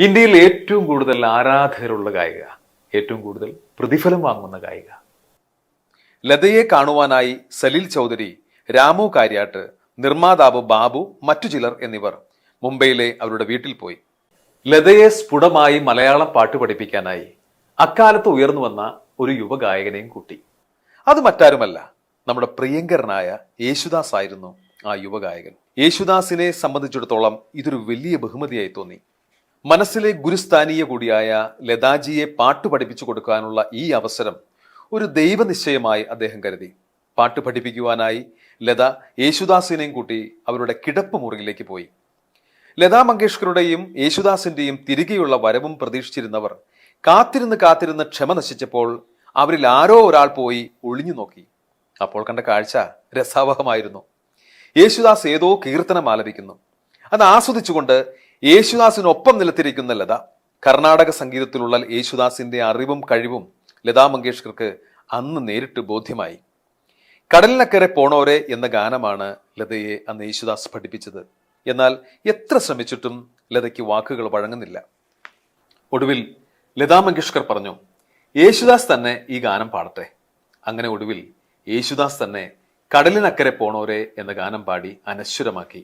ഇന്ത്യയിൽ ഏറ്റവും കൂടുതൽ ആരാധകരുള്ള ഗായിക, ഏറ്റവും കൂടുതൽ പ്രതിഫലം വാങ്ങുന്ന ഗായിക. ലതയെ കാണുവാനായി സലീൽ ചൗധരി, രാമു കാര്യാട്ട്, നിർമ്മാതാവ് ബാബു, മറ്റു ചിലർ എന്നിവർ മുംബൈയിലെ അവരുടെ വീട്ടിൽ പോയി. ലതയെ സ്ഫുടമായി മലയാളം പാട്ട് പഠിപ്പിക്കാനായി അക്കാലത്ത് ഉയർന്നു വന്ന ഒരു യുവഗായകനെയും കൂട്ടി. അത് മറ്റാരുമല്ല, നമ്മുടെ പ്രിയങ്കരനായ യേശുദാസ് ആയിരുന്നു ആ യുവഗായകൻ. യേശുദാസിനെ സംബന്ധിച്ചിടത്തോളം ഇതൊരു വലിയ ബഹുമതിയായി തോന്നി. മനസ്സിലെ ഗുരുസ്ഥാനീയ കൂടിയായ ലതാജിയെ പാട്ട് പഠിപ്പിച്ചു കൊടുക്കാനുള്ള ഈ അവസരം ഒരു ദൈവനിശ്ചയമായി അദ്ദേഹം കരുതി. പാട്ട് പഠിപ്പിക്കുവാനായി ലത യേശുദാസിനെയും കൂട്ടി അവരുടെ കിടപ്പ് മുറിയിലേക്ക് പോയി. ലതാ മങ്കേഷ്കറുടെയും യേശുദാസിന്റെയും തിരികെയുള്ള വരവും പ്രതീക്ഷിച്ചിരുന്നവർ കാത്തിരുന്ന് ക്ഷമ നശിച്ചപ്പോൾ അവരിൽ ആരോ ഒരാൾ പോയി ഒളിഞ്ഞു നോക്കി. അപ്പോൾ കണ്ട കാഴ്ച രസാവഹമായിരുന്നു. യേശുദാസ് ഏതോ കീർത്തനം ആലപിക്കുന്നു. അത് ആസ്വദിച്ചുകൊണ്ട് യേശുദാസിനൊപ്പം നിലത്തിരിക്കുന്ന ലത. കർണാടക സംഗീതത്തിലുള്ള യേശുദാസിന്റെ അറിവും കഴിവും ലതാ മങ്കേഷ്കർക്ക് അന്ന് നേരിട്ട് ബോധ്യമായി. കടലിനക്കരെ പോണോരെ എന്ന ഗാനമാണ് ലതയെ അന്ന് യേശുദാസ് പഠിപ്പിച്ചത്. എന്നാൽ എത്ര ശ്രമിച്ചിട്ടും ലതയ്ക്ക് വാക്കുകൾ വഴങ്ങുന്നില്ല. ഒടുവിൽ ലതാ മങ്കേഷ്കർ പറഞ്ഞു, യേശുദാസ് തന്നെ ഈ ഗാനം പാടട്ടെ. അങ്ങനെ ഒടുവിൽ യേശുദാസ് തന്നെ കടലിനക്കരെ പോണോരെ എന്ന ഗാനം പാടി അനശ്വരമാക്കി.